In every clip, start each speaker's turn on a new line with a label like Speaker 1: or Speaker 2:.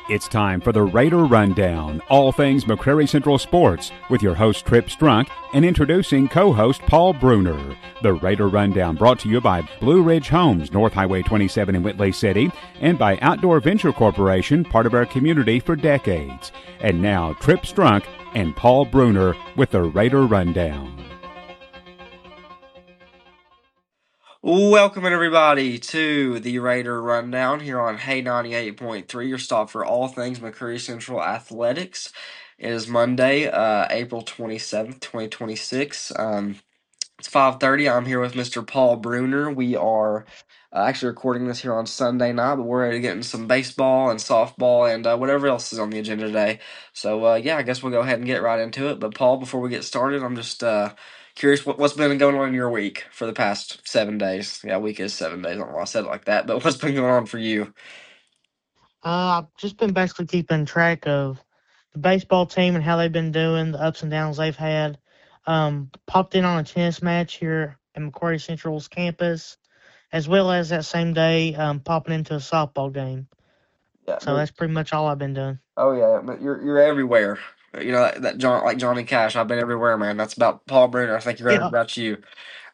Speaker 1: It's time for the Raider Rundown, all things McCrary Central Sports, with your host Trip Strunk and introducing co-host Paul Bruner. The Raider Rundown brought to you by Blue Ridge Homes, North Highway 27 in Whitley City, and by Outdoor Venture Corporation, part of our community for decades. And now Trip Strunk and Paul Bruner with the Raider Rundown.
Speaker 2: Welcome everybody to the Raider Rundown here on Hay 98.3, your stop for all things McCrary Central Athletics. It is Monday, April 27th, 2026. It's 5:30. I'm here with Mr. Paul Bruner. We are actually recording this here on Sunday night, but we're ready to get into some baseball and softball and whatever else is on the agenda today. So, I guess we'll go ahead and get right into it. But, Paul, before we get started, I'm just curious what's been going on in your week for the past 7 days. Yeah, week is 7 days. I don't know why I said it like that, but what's been going on for you?
Speaker 3: I've just been basically keeping track of the baseball team and how they've been doing, the ups and downs they've had. Popped in on a tennis match here at Macquarie Central's campus, as well as that same day popping into a softball game.
Speaker 2: Yeah,
Speaker 3: So that's pretty much all I've been doing.
Speaker 2: Oh yeah, but you're everywhere. You know that John, like Johnny Cash. I've been everywhere, man. That's about Paul Bruner. I think you're right
Speaker 3: Yeah.
Speaker 2: about you.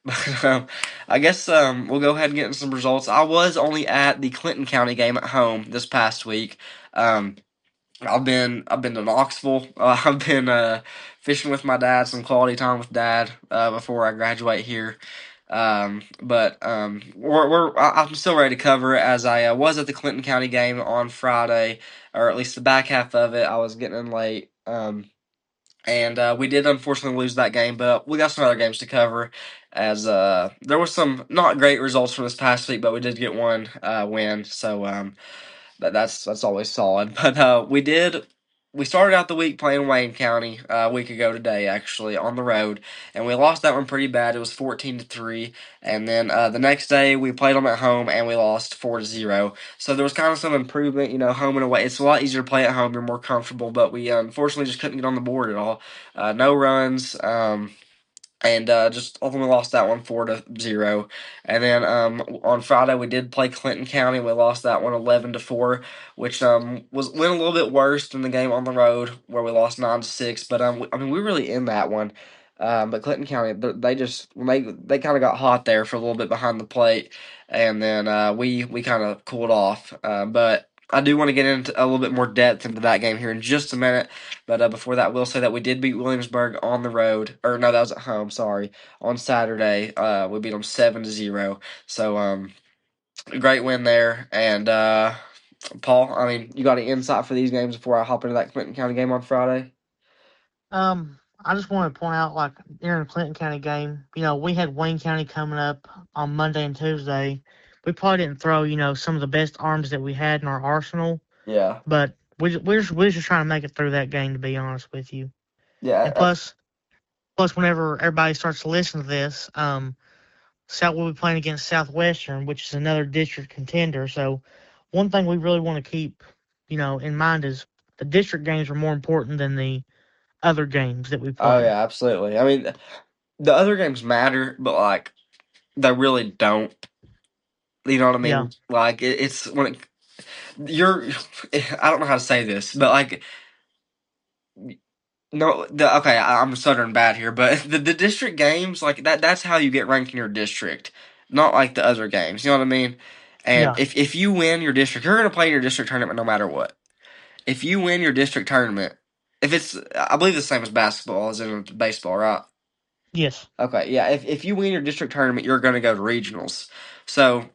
Speaker 2: But I guess we'll go ahead and get into some results. I was only at the Clinton County game at home this past week. I've been to Knoxville. I've been fishing with my dad, some quality time with dad before I graduate here. But I'm still ready to cover it, as I was at the Clinton County game on Friday, or at least the back half of it. I was getting in late. And we did unfortunately lose that game, but we got some other games to cover, as there was some not great results from this past week, but we did get one win, so that's always solid. But we started out the week playing Wayne County a week ago today, actually, on the road, and we lost that one pretty bad. It was 14-3, and then the next day we played them at home and we lost 4-0. So there was kind of some improvement, home and away. It's a lot easier to play at home; you're more comfortable. But we unfortunately just couldn't get on the board at all. No runs. And just ultimately lost that one 4-0. And then on Friday we did play Clinton County. We lost that one 11-4, which went a little bit worse than the game on the road where we lost 9-6. But we were really in that one. But Clinton County, they kind of got hot there for a little bit behind the plate, and then we kind of cooled off. But I do want to get into a little bit more depth into that game here in just a minute. But before that, we'll say that we did beat Williamsburg on the road. Or no, that was at home. Sorry, on Saturday, we beat them 7-0. So a great win there. And Paul, you got any insight for these games before I hop into that Clinton County game on Friday?
Speaker 3: I just want to point out, like, during the Clinton County game, we had Wayne County coming up on Monday and Tuesday. We probably didn't throw, some of the best arms that we had in our arsenal.
Speaker 2: Yeah.
Speaker 3: But we're just trying to make it through that game, to be honest with you.
Speaker 2: Yeah.
Speaker 3: And plus, whenever everybody starts to listen to this, we'll be playing against Southwestern, which is another district contender. So one thing we really want to keep, in mind is the district games are more important than the other games that we play.
Speaker 2: Oh yeah, absolutely. The other games matter, but like they really don't. You know what I mean?
Speaker 3: Yeah.
Speaker 2: Like it's when you're. I don't know how to say this, but like. No, okay, I'm stuttering bad here, but the district games, like that's how you get ranked in your district, not like the other games. You know what I mean? And
Speaker 3: Yeah.
Speaker 2: if you win your district, you're gonna play in your district tournament no matter what. If you win your district tournament, if it's, I believe the same as basketball as in baseball, right?
Speaker 3: Yes.
Speaker 2: Okay, yeah. If you win your district tournament, you're gonna go to regionals. So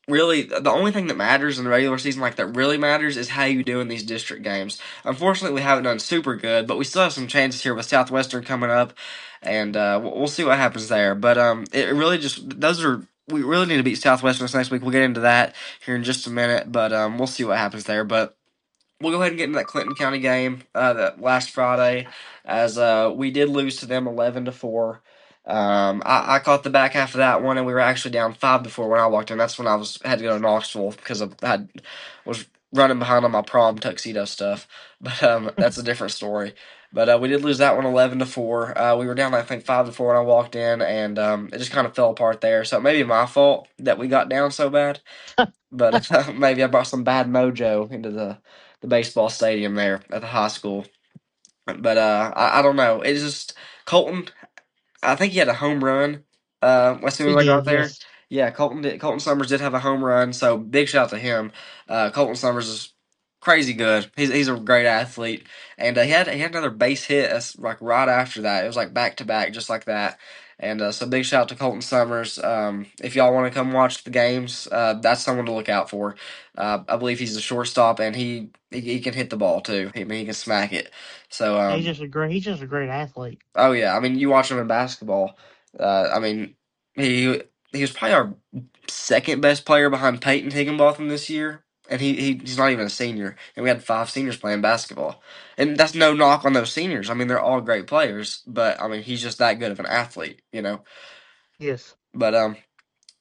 Speaker 2: really, the only thing that matters in the regular season, like that really matters, is how you do in these district games. Unfortunately, we haven't done super good, but we still have some chances here with Southwestern coming up, and we'll see what happens there. But it really just we really need to beat Southwestern this next week. We'll get into that here in just a minute, but we'll see what happens there. But we'll go ahead and get into that Clinton County game that last Friday, as we did lose to them 11-4. I caught the back half of that one, and we were actually down 5-4 when I walked in. That's when I had to go to Knoxville because was running behind on my prom tuxedo stuff. But that's a different story. But we did lose that one 11-4. We were down, I think, 5-4 when I walked in, and it just kind of fell apart there. So it may be my fault that we got down so bad. But maybe I brought some bad mojo into the baseball stadium there at the high school. But I don't know. It's just Colton. I think he had a home run. As soon
Speaker 3: He
Speaker 2: as I got
Speaker 3: did,
Speaker 2: there,
Speaker 3: yes.
Speaker 2: yeah, Colton Summers did have a home run. So big shout out to him. Colton Summers is crazy good. He's a great athlete, and he had another base hit like right after that. It was like back to back, just like that. And so big shout out to Colton Summers. If y'all want to come watch the games, that's someone to look out for. I believe he's a shortstop, and he can hit the ball too. He can smack it. So
Speaker 3: He's just a great athlete.
Speaker 2: oh yeah, I mean, you watch him in basketball. I mean, he was probably our second best player behind Peyton Higginbotham this year, and he's not even a senior. And we had 5 seniors playing basketball, and that's no knock on those seniors. I mean, they're all great players, but I mean, he's just that good of an athlete, you know.
Speaker 3: Yes.
Speaker 2: But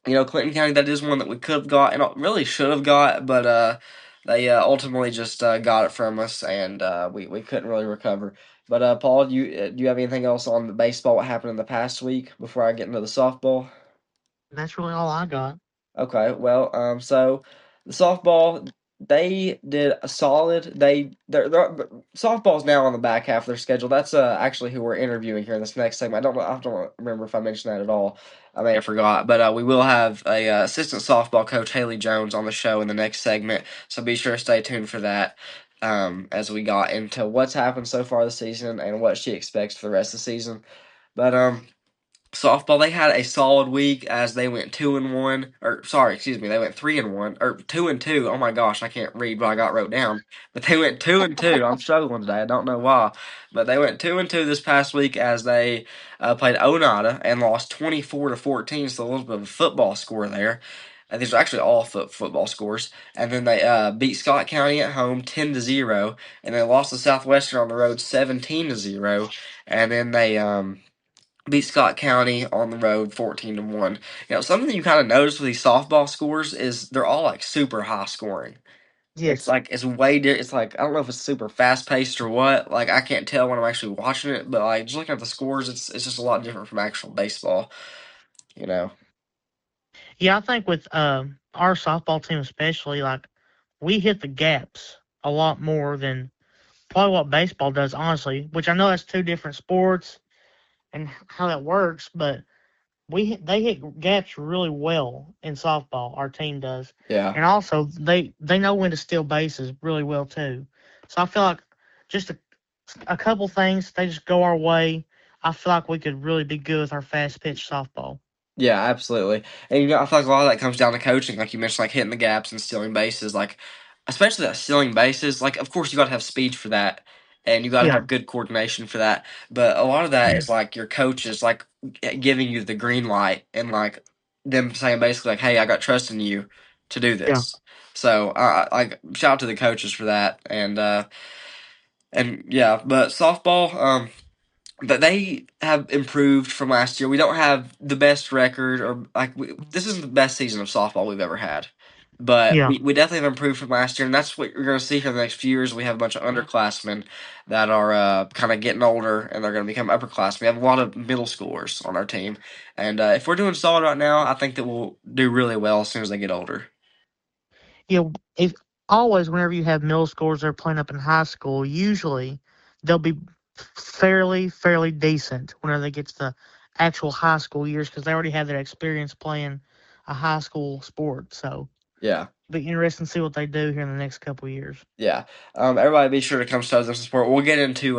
Speaker 2: Clinton County, that is one that we could have got and really should have got, but they ultimately just got it from us, and we couldn't really recover. But Paul, do you have anything else on the baseball? What happened in the past week before I get into the softball?
Speaker 3: That's really all I got.
Speaker 2: Okay, well, so the softball, they did a solid. They're softball's now on the back half of their schedule. That's actually who we're interviewing here in this next segment. I don't remember if I mentioned that at all. I may have forgot, but we will have a assistant softball coach Haley Jones on the show in the next segment. So be sure to stay tuned for that. As we got into what's happened so far this season and what she expects for the rest of the season. But softball, they had a solid week as they went 2-1, or sorry, excuse me, they went 3-1 or 2-2. Oh my gosh, I can't read what I got wrote down, but they went 2-2. I'm struggling today. I don't know why, but they went 2-2 this past week as they played Oneida and lost 24-14. So a little bit of a football score there. These are actually all football scores, and then they beat Scott County at home 10-0, and they lost to Southwestern on the road 17-0, and then they beat Scott County on the road 14-1. Something that you kind of notice with these softball scores is they're all like super high scoring. It's
Speaker 3: Yes.
Speaker 2: like it's like I don't know if it's super fast paced or what. Like I can't tell when I'm actually watching it, but like just looking at the scores, it's just a lot different from actual baseball. You know.
Speaker 3: Yeah, I think with our softball team especially, like we hit the gaps a lot more than probably what baseball does, honestly. Which I know that's two different sports and how that works, but they hit gaps really well in softball. Our team does,
Speaker 2: Yeah.
Speaker 3: and also they know when to steal bases really well too. So I feel like just a couple things they just go our way. I feel like we could really be good with our fast pitch softball.
Speaker 2: Yeah, absolutely. And I feel like a lot of that comes down to coaching, like you mentioned, like hitting the gaps and stealing bases. Like, especially that stealing bases. Like, of course, you got to have speed for that, and you got to
Speaker 3: Yeah,
Speaker 2: have good coordination for that. But a lot of that is like your coaches like giving you the green light and like them saying basically like, "Hey, I got trust in you to do
Speaker 3: yeah,
Speaker 2: this." So, like shout out to the coaches for that, and yeah. But softball, but they have improved from last year. We don't have the best record, or like this isn't the best season of softball we've ever had, but
Speaker 3: yeah.
Speaker 2: we definitely have improved from last year, and that's what you're going to see for the next few years. We have a bunch of underclassmen that are kind of getting older, and they're going to become upperclassmen. We have a lot of middle schoolers on our team, and if we're doing solid right now, I think that we'll do really well as soon as they get older.
Speaker 3: Yeah, if always whenever you have middle schoolers that are playing up in high school, usually they'll be fairly decent whenever they get to the actual high school years because they already have that experience playing a high school sport. So
Speaker 2: Yeah.
Speaker 3: it'll be interesting to see what they do here in the next couple of years.
Speaker 2: Yeah. Everybody be sure to come show them support. We'll get into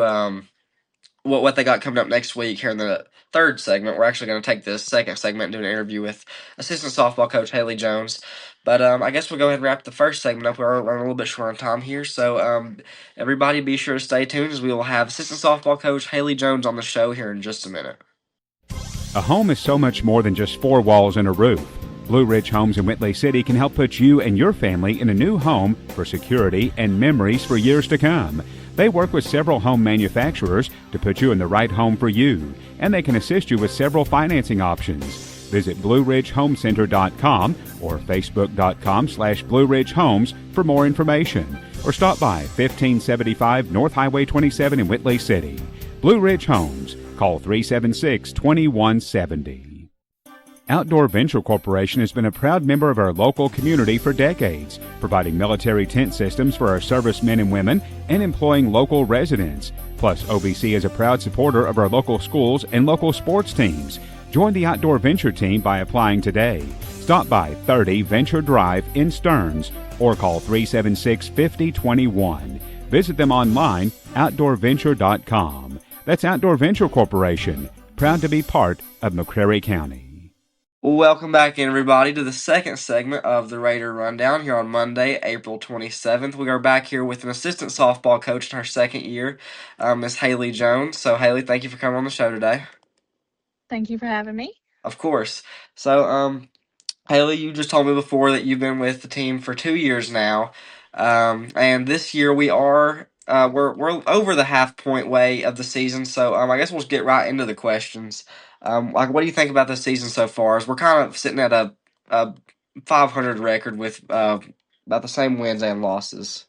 Speaker 2: what they got coming up next week here in the third segment. We're actually going to take this second segment and do an interview with assistant softball coach Haley Jones. But I guess we'll go ahead and wrap the first segment up. We're running a little bit short on time here. So everybody be sure to stay tuned as we will have assistant softball coach Haley Jones on the show here in just a minute.
Speaker 1: A home is so much more than just 4 walls and a roof. Blue Ridge Homes in Whitley City can help put you and your family in a new home for security and memories for years to come. They work with several home manufacturers to put you in the right home for you, and they can assist you with several financing options. Visit BlueRidgeHomeCenter.com or Facebook.com/Blue Ridge Homes for more information. or stop by 1575 North Highway 27 in Whitley City. Blue Ridge Homes. Call 376-2170. Outdoor Venture Corporation has been a proud member of our local community for decades, providing military tent systems for our servicemen and women and employing local residents. Plus, OVC is a proud supporter of our local schools and local sports teams. Join the Outdoor Venture team by applying today. Stop by 30 Venture Drive in Stearns or call 376-5021. Visit them online, outdoorventure.com. That's Outdoor Venture Corporation, proud to be part of McCreary County.
Speaker 2: Welcome back, everybody, to the second segment of the Raider Rundown here on Monday, April 27th. We are back here with an assistant softball coach in her second year, Miss Haley Jones. So, Haley, thank you for coming on the show today.
Speaker 4: Thank you for having me.
Speaker 2: Of course. So, Haley, you just told me before that you've been with the team for 2 years now, and this year we're over the half-point way of the season. So, I guess we'll just get right into the questions. What do you think about the season so far? As we're kind of sitting at a 500 record with about the same wins and losses.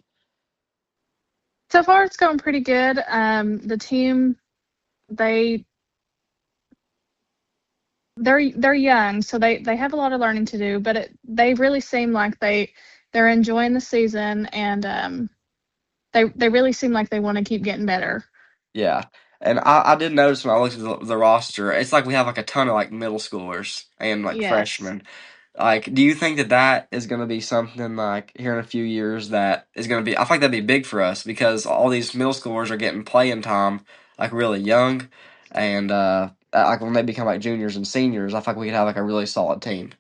Speaker 4: So far, it's going pretty good. The team, they're young, so they have a lot of learning to do, but they really seem like they're enjoying the season, and they really seem like they want to keep getting better.
Speaker 2: Yeah. And I did notice when I looked at the roster, it's like we have like a ton of like middle schoolers and like
Speaker 4: Yes.
Speaker 2: freshmen. Like, do you think that is going to be something like here in a few years that is going to be? I think that'd be big for us because all these middle schoolers are getting playing time like really young, and like when they become like juniors and seniors, I think we could have like a really solid team.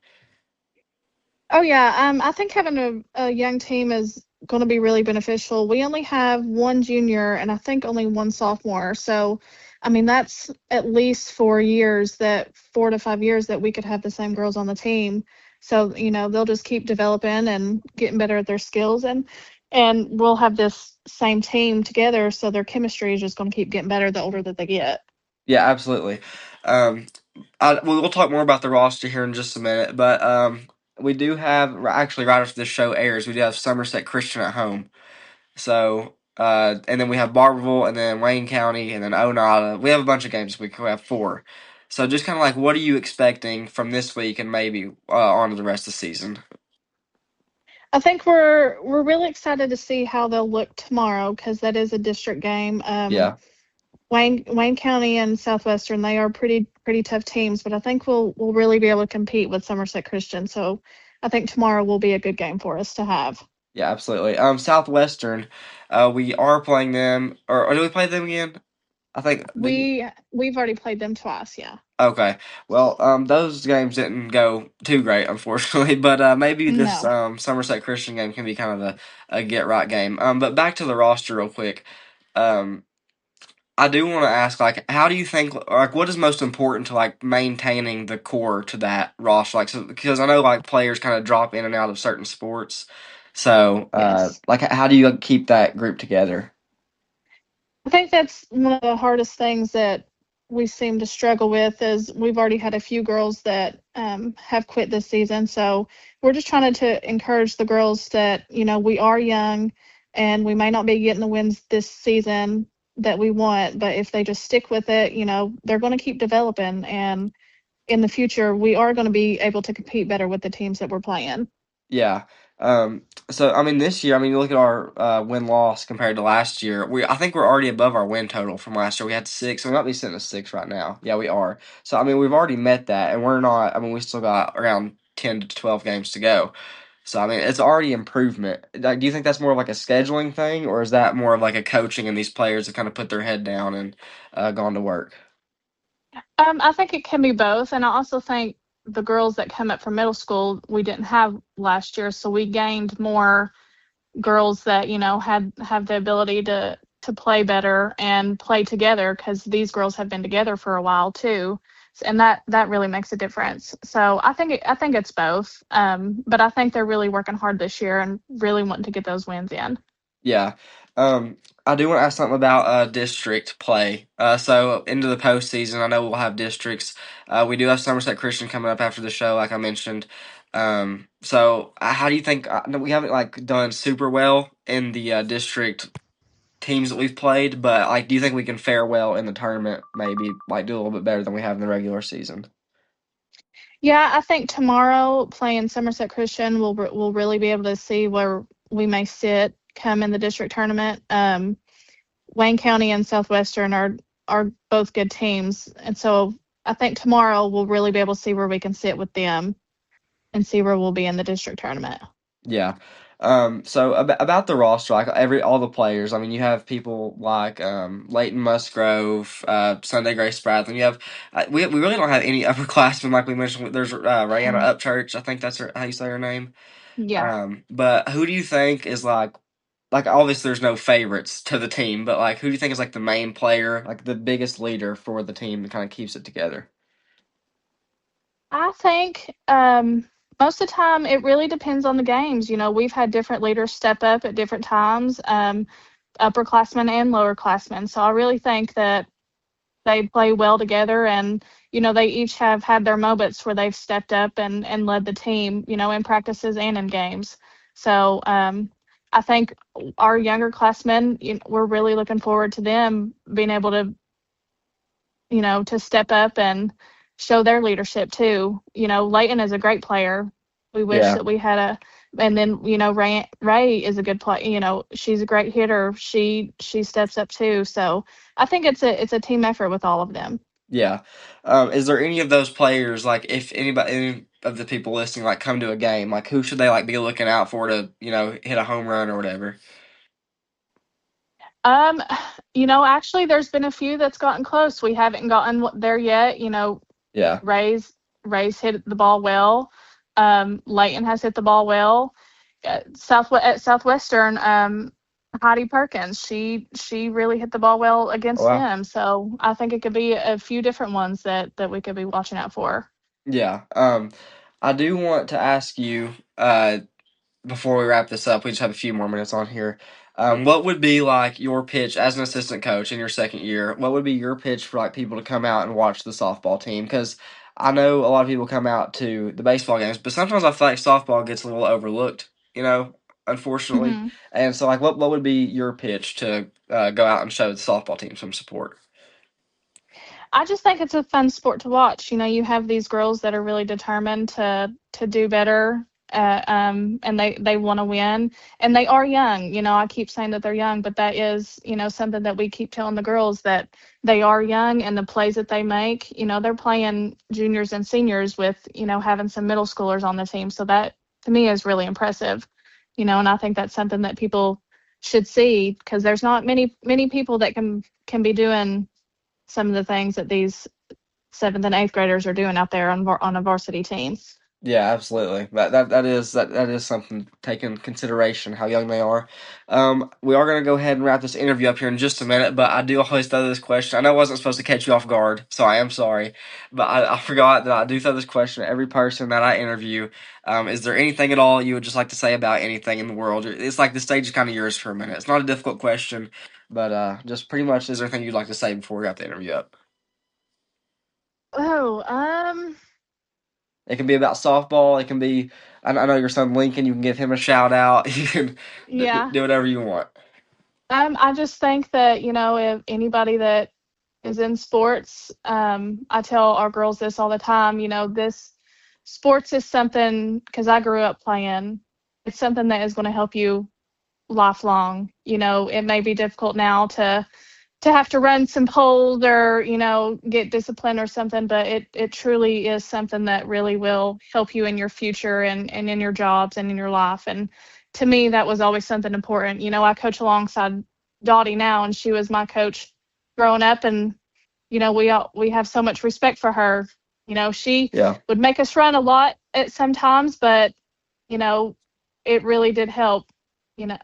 Speaker 4: Oh yeah, I think having a young team is going to be really beneficial. We only have one junior and I think only one sophomore. So, I mean, that's at least 4 to 5 years that we could have the same girls on the team. So, they'll just keep developing and getting better at their skills, and we'll have this same team together. So their chemistry is just going to keep getting better the older that they get.
Speaker 2: Yeah, absolutely. We'll talk more about the roster here in just a minute, but we do have actually right after this show airs, we do have Somerset Christian at home. So and then we have Barberville, and then Wayne County, and then Oneida. We have a bunch of games this week. We have 4. So just kind of like, what are you expecting from this week and maybe on to the rest of the season?
Speaker 4: I think we're really excited to see how they'll look tomorrow because that is a district game.
Speaker 2: Yeah.
Speaker 4: Wayne County and Southwestern, they are pretty tough teams, but I think we'll really be able to compete with Somerset Christian. So I think tomorrow will be a good game for us to have.
Speaker 2: Yeah, absolutely. Southwestern, we are playing them, or do we play them again? I think
Speaker 4: we've already played them twice. Yeah.
Speaker 2: Okay. Well, those games didn't go too great, unfortunately, but maybe this
Speaker 4: No.
Speaker 2: Somerset Christian game can be kind of a get right game. But back to the roster real quick. I do want to ask, like, how do you think, like, what is most important to like maintaining the core to that roster? Like, so, because I know like players kind of drop in and out of certain sports, so
Speaker 4: Yes.
Speaker 2: like, how do you keep that group together?
Speaker 4: I think that's one of the hardest things that we seem to struggle with is we've already had a few girls that have quit this season. So we're just trying to encourage the girls that, we are young and we may not be getting the wins this season that we want, but if they just stick with it, they're going to keep developing. And in the future, we are going to be able to compete better with the teams that we're playing.
Speaker 2: Yeah. So I mean, this year, I mean, you look at our win-loss compared to last year. I think we're already above our win total from last year. We had 6. We might be sitting at 6 right now. Yeah, we are. So I mean, we've already met that, and we're not. I mean, we still got around 10 to 12 games to go. So I mean, it's already improvement. Like, do you think that's more of like a scheduling thing, or is that more of like a coaching and these players have kind of put their head down and gone to work?
Speaker 4: I think it can be both, and I also think the girls that come up from middle school we didn't have last year, so we gained more girls that have the ability to play better and play together because these girls have been together for a while too, and that really makes a difference. So I think it's both, but I think they're really working hard this year and really wanting to get those wins in.
Speaker 2: Yeah. I do want to ask something about district play. So into the postseason, I know we'll have districts. We do have Somerset Christian coming up after the show, like I mentioned. So how do you think? No, we haven't like done super well in the district teams that we've played, but like, do you think we can fare well in the tournament? Maybe like do a little bit better than we have in the regular season.
Speaker 4: Yeah, I think tomorrow playing Somerset Christian, we'll really be able to see where we may sit come in the district tournament. Wayne County and Southwestern are both good teams, and so I think tomorrow we'll really be able to see where we can sit with them and see where we'll be in the district tournament.
Speaker 2: Yeah. So about the roster, like all the players. I mean, you have people like Leighton Musgrove, Sunday Grace Bradley. You have we really don't have any upperclassmen like we mentioned. There's Rihanna Upchurch. I think that's how you say her name.
Speaker 4: Yeah.
Speaker 2: But who do you think is like obviously there's no favorites to the team, but like who do you think is like the main player, like the biggest leader for the team that kind of keeps it together?
Speaker 4: I think most of the time it really depends on the games. You know, we've had different leaders step up at different times, upperclassmen and lowerclassmen. So I really think that they play well together, and you know they each have had their moments where they've stepped up and led the team. You know, in practices and in games. So I think our younger classmen, we're really looking forward to them being able to to step up and show their leadership too. You know, Leighton is a great player. We wish
Speaker 2: Yeah.
Speaker 4: that we had and then Ray is a good player. You know, she's a great hitter. She steps up too. So I think it's a team effort with all of them.
Speaker 2: Yeah. Is there any of those players, like if any of the people listening, like come to a game, like who should they like be looking out for to, hit a home run or whatever?
Speaker 4: Um, actually, there's been a few that's gotten close. We haven't gotten there yet. You know,
Speaker 2: Yeah.
Speaker 4: Ray's hit the ball well. Leighton has hit the ball well. At Southwestern, Heidi Perkins, she really hit the ball well against
Speaker 2: Wow.
Speaker 4: them. So I think it could be a few different ones that we could be watching out for.
Speaker 2: Yeah. I do want to ask you, before we wrap this up, we just have a few more minutes on here. What would be like your pitch as an assistant coach in your second year? What would be your pitch for like people to come out and watch the softball team? Because I know a lot of people come out to the baseball games, but sometimes I feel like softball gets a little overlooked, unfortunately.
Speaker 4: hmm
Speaker 2: And so, like, what would be your pitch to go out and show the softball team some support?
Speaker 4: I just think it's a fun sport to watch. You know, you have these girls that are really determined to do better, and they want to win, and they are young. You know, I keep saying that they're young, but that is something that we keep telling the girls that they are young, and the plays that they make. You know, they're playing juniors and seniors with having some middle schoolers on the team, so that to me is really impressive. You know, and I think that's something that people should see because there's not many people that can be doing some of the things that these seventh and eighth graders are doing out there on a varsity team.
Speaker 2: Yeah, absolutely. That is something to take in consideration how young they are. We are gonna go ahead and wrap this interview up here in just a minute, but I do always throw this question. I know I wasn't supposed to catch you off guard, so I am sorry, but I forgot that I do throw this question to every person that I interview. Is there anything at all you would just like to say about anything in the world? It's like the stage is kind of yours for a minute. It's not a difficult question, but just pretty much, is there anything you'd like to say before we wrap the interview up?
Speaker 4: Oh,
Speaker 2: It can be about softball. It can be. I know your son Lincoln. You can give him a shout out. You can
Speaker 4: yeah.
Speaker 2: do whatever you want.
Speaker 4: I just think that if anybody that is in sports, I tell our girls this all the time. You know, this sports is something because I grew up playing. It's something that is going to help you lifelong. You know, it may be difficult now to have to run some polls or get disciplined or something, but it truly is something that really will help you in your future and in your jobs and in your life. And to me that was always something important. You know, I coach alongside Dottie now, and she was my coach growing up, and we have so much respect for her. You know, she
Speaker 2: Yeah.
Speaker 4: would make us run a lot at sometimes, but you know it really did help you know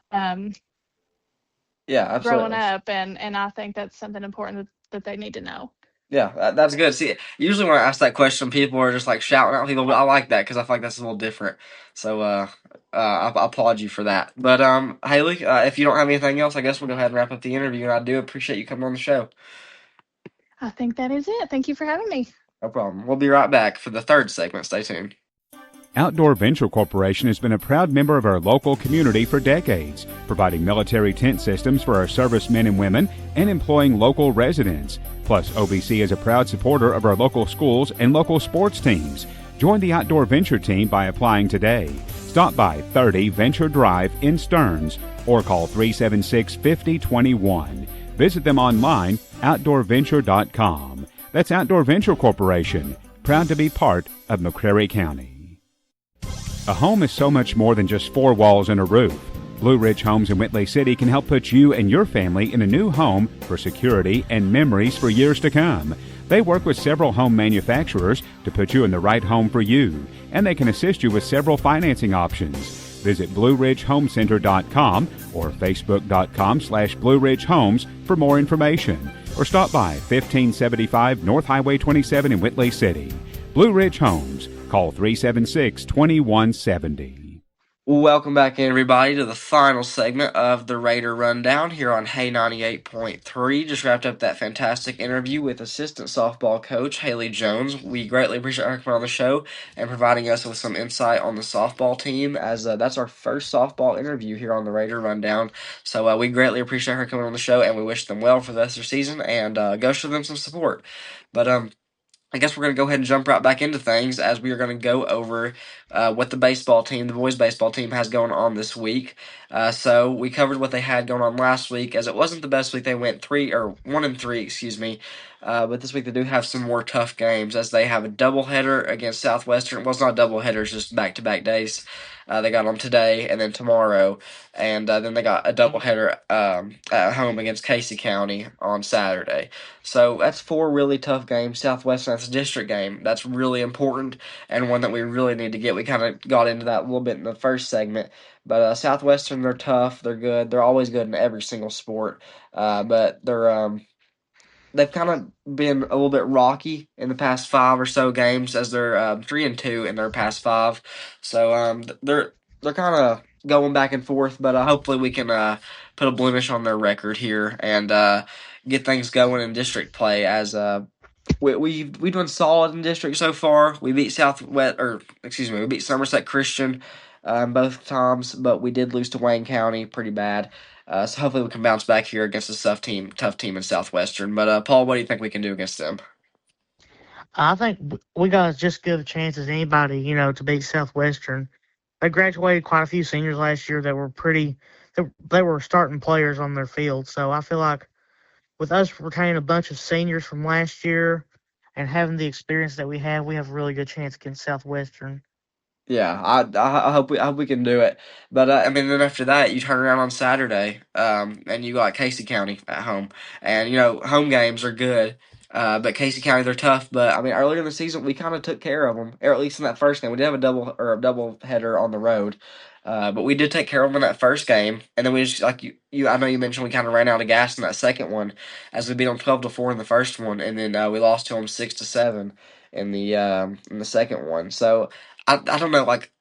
Speaker 2: Yeah,
Speaker 4: growing
Speaker 2: absolutely.
Speaker 4: up, and I think that's something important that they need to know.
Speaker 2: Yeah, that's good. See, usually when I ask that question, people are just like shouting out people, but I like that because I feel like that's a little different. So, I applaud you for that. But, Haley, if you don't have anything else, I guess we'll go ahead and wrap up the interview. And I do appreciate you coming on the show.
Speaker 4: I think that is it. Thank you for having me.
Speaker 2: No problem. We'll be right back for the third segment. Stay tuned.
Speaker 1: Outdoor Venture Corporation has been a proud member of our local community for decades, providing military tent systems for our servicemen and women and employing local residents. Plus, OVC is a proud supporter of our local schools and local sports teams. Join the Outdoor Venture team by applying today. Stop by 30 Venture Drive in Stearns or call 376-5021. Visit them online, outdoorventure.com. That's Outdoor Venture Corporation, proud to be part of McCreary County. A home is so much more than just four walls and a roof. Blue Ridge Homes in Whitley City can help put you and your family in a new home for security and memories for years to come. They work with several home manufacturers to put you in the right home for you, and they can assist you with several financing options. Visit BlueRidgeHomeCenter.com or Facebook.com/Blue Ridge Homes for more information, or stop by 1575 North Highway 27 in Whitley City. Blue Ridge Homes. Call 376-2170.
Speaker 2: Welcome back, everybody, to the final segment of the Raider Rundown here on Hay 98.3. Just wrapped up that fantastic interview with assistant softball coach Haley Jones. We greatly appreciate her coming on the show and providing us with some insight on the softball team, as that's our first softball interview here on the Raider Rundown. So we greatly appreciate her coming on the show, and we wish them well for the rest of their season and go show them some support. But I guess we're going to go ahead and jump right back into things, as we are going to go over what the baseball team, the boys baseball team, has going on this week. So we covered what they had going on last week, as it wasn't the best week. They went 1-3, excuse me. But this week they do have some more tough games, as they have a doubleheader against Southwestern. Well, it's not a doubleheader, it's just back-to-back days. They got them today and then tomorrow, and then they got a doubleheader at home against Casey County on Saturday. So that's four really tough games. Southwestern, that's a district game. That's really important, and one that we really need to get. We kind of got into that a little bit in the first segment. But Southwestern, they're tough. They're good. They're always good in every single sport. But they've kind of been a little bit rocky in the past 5 or so games, as they're 3-2 in their past 5. So they're kind of going back and forth, but hopefully we can put a blemish on their record here and get things going in district play. As we've done solid in district so far. We beat we beat Somerset Christian both times, but we did lose to Wayne County pretty bad. So hopefully we can bounce back here against a tough team in Southwestern. But Paul, what do you think we can do against them?
Speaker 3: I think we got as just good a chance as anybody, to beat Southwestern. They graduated quite a few seniors last year that were they were starting players on their field. So I feel like with us retaining a bunch of seniors from last year and having the experience that we have a really good chance against Southwestern.
Speaker 2: Yeah, I hope we can do it. But then after that, you turn around on Saturday, and you got Casey County at home, and home games are good. But Casey County, they're tough. But earlier in the season, we kind of took care of them, or at least in that first game. We did have a double header on the road, but we did take care of them in that first game, and then we just, like you I know you mentioned, we kind of ran out of gas in that second one, as we beat them 12-4 in the first one, and then we lost to them 6-7 in the second one. So I don't know, like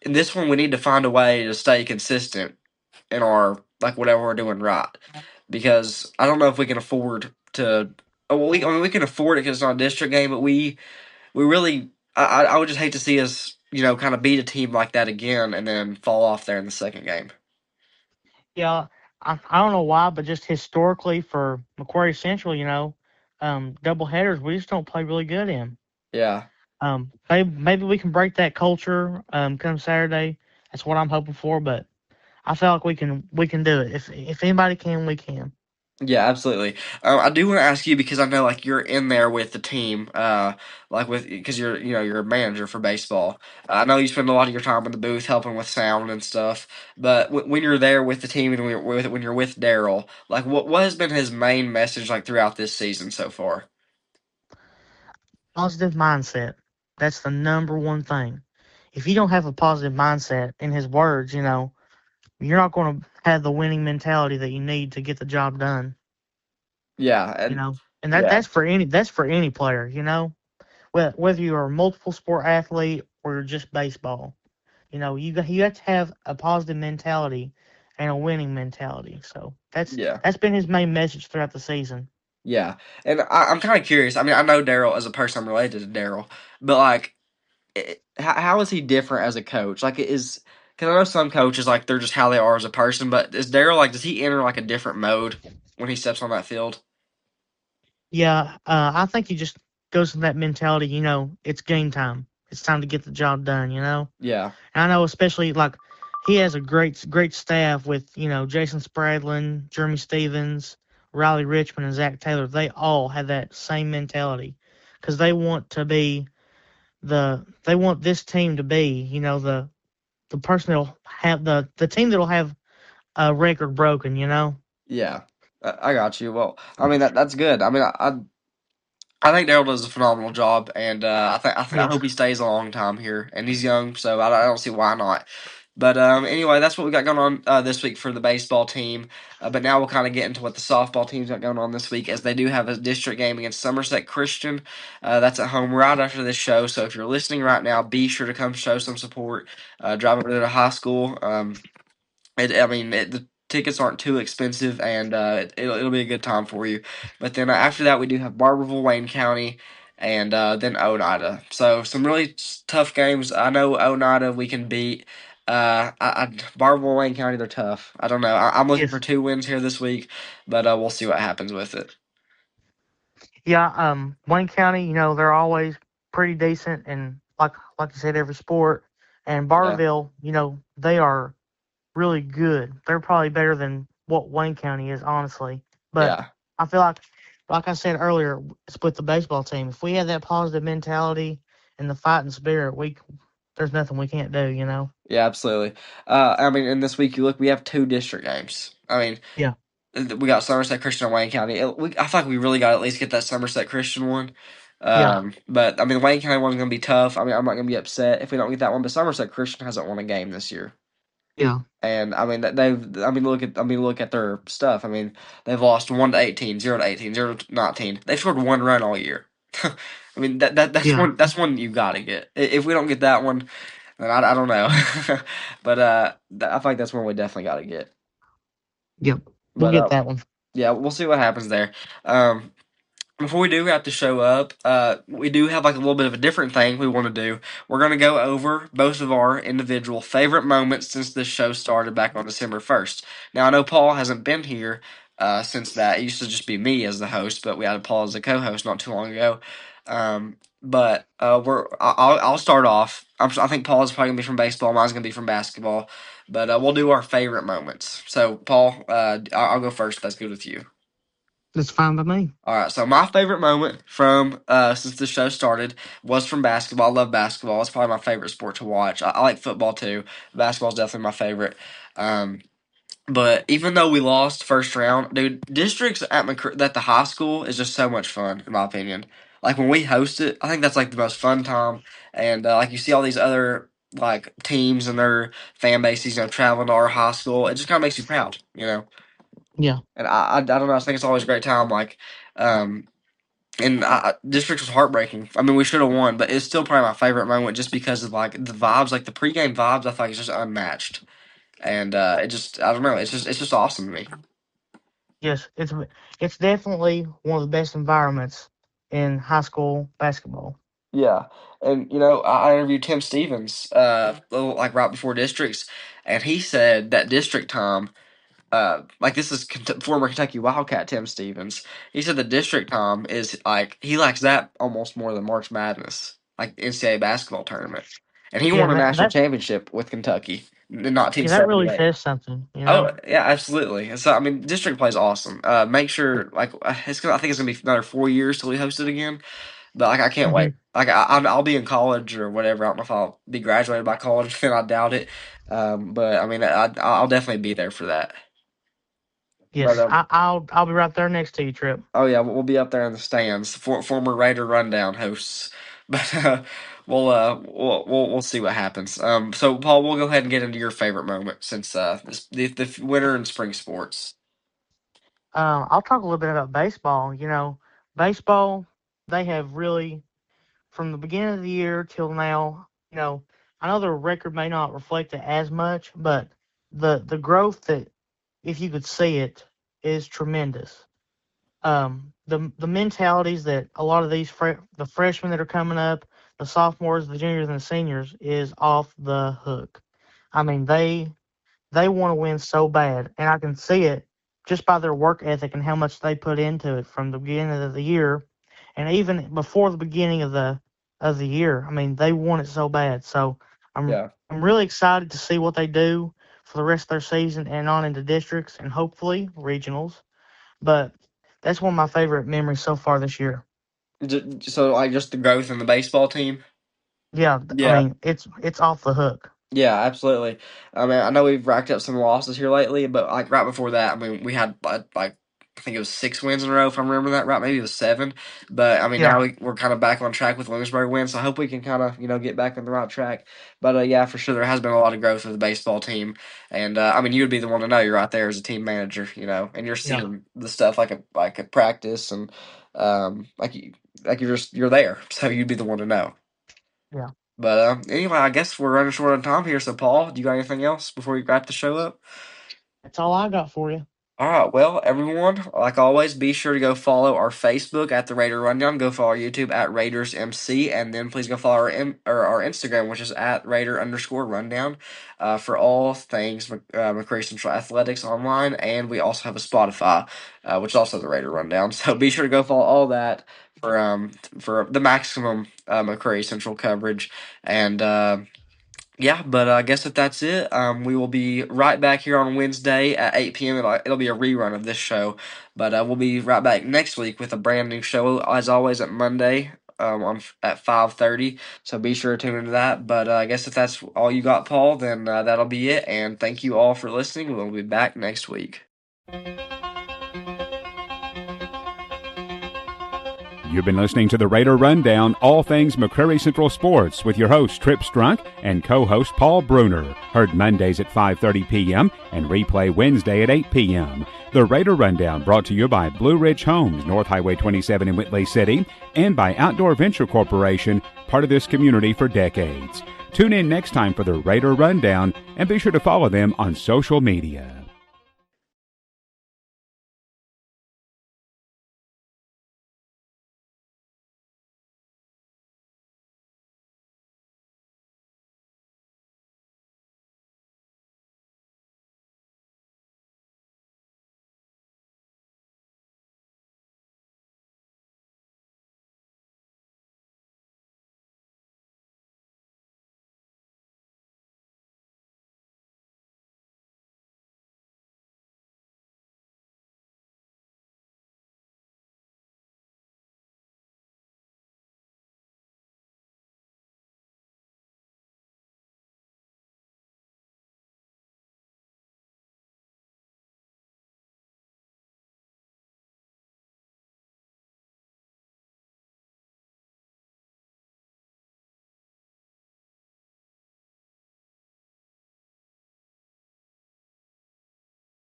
Speaker 2: in this one we need to find a way to stay consistent in our whatever we're doing right, because I don't know if we can afford to. Oh, well, we can afford it because it's not a district game, but we really I would just hate to see us kind of beat a team like that again and then fall off there in the second game.
Speaker 3: Yeah, I don't know why, but just historically for Macquarie Central, double headers we just don't play really good in.
Speaker 2: Yeah.
Speaker 3: Maybe we can break that culture come Saturday. That's what I'm hoping for, but I feel like we can do it. If anybody can, we can.
Speaker 2: Yeah, absolutely. I do want to ask you, because I know you're in there with the team, because you're a manager for baseball. I know you spend a lot of your time in the booth helping with sound and stuff. But when you're there with the team and when you're with Daryl, what has been his main message throughout this season so far?
Speaker 3: Positive mindset. That's the number one thing. If you don't have a positive mindset, in his words, you're not going to have the winning mentality that you need to get the job done.
Speaker 2: Yeah,
Speaker 3: and that's for any player. Whether you're a multiple sport athlete or you're just baseball, you have to have a positive mentality and a winning mentality. So that's been his main message throughout the season.
Speaker 2: Yeah, and I'm kind of curious. I know Daryl as a person. I'm related to Daryl, but how is he different as a coach? Like, because I know some coaches like they're just how they are as a person, but is Daryl like does he enter like a different mode when he steps on that field?
Speaker 3: Yeah, I think he just goes in that mentality. It's game time. It's time to get the job done.
Speaker 2: Yeah,
Speaker 3: And I know, especially like he has a great staff with Jason Spradlin, Jeremy Stevens, Riley Richmond, and Zach Taylor. They all have that same mentality because they want to be they want this team to be the person that'll have the team that'll have a record broken.
Speaker 2: yeah, I got you. Well, I mean that's good. I mean, I think Daryl does a phenomenal job, and I
Speaker 3: Yes.
Speaker 2: hope he stays a long time here. And he's young, so I don't see why not. But anyway, that's what we got going on this week for the baseball team. But now we'll kind of get into what the softball team's got going on this week, as they do have a district game against Somerset Christian. That's at home right after this show. So if you're listening right now, be sure to come show some support. Drive over to the high school. The tickets aren't too expensive, and it'll be a good time for you. But then after that, we do have Barberville, Wayne County, and then Oneida. So some really tough games. I know Oneida we can beat. Barberville, Wayne County, they're tough. I don't know. I'm looking
Speaker 3: Yes.
Speaker 2: for 2 wins here this week, but we'll see what happens with it.
Speaker 3: Yeah. Wayne County, they're always pretty decent, and like you said, every sport. And
Speaker 2: Yeah,
Speaker 3: Barterville, they are really good. They're probably better than what Wayne County is, honestly. But
Speaker 2: yeah.
Speaker 3: I feel like I said earlier, it's with the baseball team. If we have that positive mentality and the fighting spirit, there's nothing we can't do.
Speaker 2: Yeah, absolutely. And this week you look, we have 2 district games.
Speaker 3: Yeah.
Speaker 2: We got Somerset Christian and Wayne County. I feel like we really got to at least get that Somerset Christian one.
Speaker 3: Yeah.
Speaker 2: But the Wayne County one's gonna be tough. I'm not gonna be upset if we don't get that one. But Somerset Christian hasn't won a game this year,
Speaker 3: Yeah.
Speaker 2: and look at their stuff. They've lost 1 to 18, 0 to 18, 0 to 19. They've scored 1 run all year.
Speaker 3: Yeah.
Speaker 2: That's one you got to get. If we don't get that one, then I don't know. But I feel like that's one we definitely got to get.
Speaker 3: Yep. We'll
Speaker 2: But
Speaker 3: get that one.
Speaker 2: yeah, we'll see what happens there. Um, Before we do have to show up, we do have like a little bit of a different thing we want to do. We're going to go over both of our individual favorite moments since this show started back on December 1st. Now, I know Paul hasn't been here since that. It used to just be me as the host, but we had Paul as the co-host not too long ago. But I'll start off. I think Paul's probably going to be from baseball. Mine's going to be from basketball. But we'll do our favorite moments. So, Paul, I'll go first if that's good with you.
Speaker 3: That's fine by me.
Speaker 2: All right, so my favorite moment from since the show started was from basketball. I love basketball. It's probably my favorite sport to watch. I like football too. Basketball's definitely my favorite. Um, but even though we lost first round, dude, districts at the high school is just so much fun in my opinion. Like when we host it, I think that's like the most fun time. And like you see all these other like teams and their fan bases, traveling to our high school. It just kind of makes you proud.
Speaker 3: Yeah.
Speaker 2: And I don't know. I think it's always a great time. Um, and district was heartbreaking. We should have won, but it's still probably my favorite moment just because of like the vibes, like the pregame vibes. I think it's just unmatched, and it just I don't know. It's just awesome to me.
Speaker 3: Yes. It's definitely one of the best environments in high school basketball.
Speaker 2: Yeah, and I interviewed Tim Stevens, like right before districts, and he said that district time. Like this is former Kentucky Wildcat Tim Stevens. He said the district time is like he likes that almost more than March Madness, like NCAA basketball tournament. And he
Speaker 3: Yeah,
Speaker 2: won a
Speaker 3: and
Speaker 2: national
Speaker 3: that
Speaker 2: championship with Kentucky in
Speaker 3: yeah, that really
Speaker 2: 1978.
Speaker 3: says something.
Speaker 2: Oh yeah, absolutely. And so district plays awesome. Make sure like I think it's gonna be another 4 years till we host it again. But like I can't wait.
Speaker 3: Hmm.
Speaker 2: Like I'll be in college or whatever. I don't know if I'll be graduated by college. Then I doubt it. But I'll definitely be there for that. But
Speaker 3: Yes, I'll be right there next to you, Trip.
Speaker 2: oh yeah, we'll be up there in the stands. Former Raider Rundown hosts, but we'll see what happens. So Paul, we'll go ahead and get into your favorite moment since the winter and spring sports.
Speaker 3: I'll talk a little bit about baseball. Baseball, they have really, from the beginning of the year till now, I know their record may not reflect it as much, but the growth that, if you could see it, is tremendous. The mentalities that a lot of the freshmen that are coming up, the sophomores, the juniors, and the seniors is off the hook. I mean, they want to win so bad, and I can see it just by their work ethic and how much they put into it from the beginning of the year, and even before the beginning of the year. I mean, they want it so bad. So
Speaker 2: Yeah.
Speaker 3: I'm really excited to see what they do for the rest of their season and on into districts and hopefully regionals. But that's one of my favorite memories so far this year.
Speaker 2: So like just the growth in the baseball team.
Speaker 3: Yeah, I
Speaker 2: Yeah.
Speaker 3: mean, it's off the hook.
Speaker 2: Yeah, absolutely. I mean, I know we've racked up some losses here lately, but like right before that, I mean, we had like I think it was 6 wins in a row, if I remember that right. Maybe it was 7. But I mean,
Speaker 3: Yeah.
Speaker 2: now we're kind of back on track with Williamsburg wins, so I hope we can kind of get back on the right track. But yeah, for sure, there has been a lot of growth of the baseball team, and I mean, you would be the one to know. You're right there as a team manager, and you're seeing the stuff like at practice and like you're there, so you'd be the one to know.
Speaker 3: Yeah.
Speaker 2: But anyway, I guess we're running short on time here. So, Paul, do you got anything else before we wrap the show up?
Speaker 3: That's all I got for you.
Speaker 2: All right. Well, everyone, like always, be sure to go follow our Facebook at the Raider Rundown. Go follow our YouTube at Raiders MC, and then please go follow our Instagram, which is at Raider_Rundown, for all things McCreary Central Athletics online. And we also have a Spotify, which is also the Raider Rundown. So be sure to go follow all that for the maximum McCreary Central coverage. And yeah, but I guess that's it. We will be right back here on Wednesday at 8 p.m. It'll be a rerun of this show, but we'll be right back next week with a brand new show, as always, at Monday at 5:30. So be sure to tune into that. But I guess if that's all you got, Paul, then that'll be it. And thank you all for listening. We'll be back next week.
Speaker 1: You've been listening to the Raider Rundown, all things McCreary Central Sports, with your host Trip Strunk and co-host Paul Bruner. Heard Mondays at 5:30 p.m. and replay Wednesday at 8 p.m. The Raider Rundown brought to you by Blue Ridge Homes, North Highway 27 in Whitley City, and by Outdoor Venture Corporation, part of this community for decades. Tune in next time for the Raider Rundown, and be sure to follow them on social media.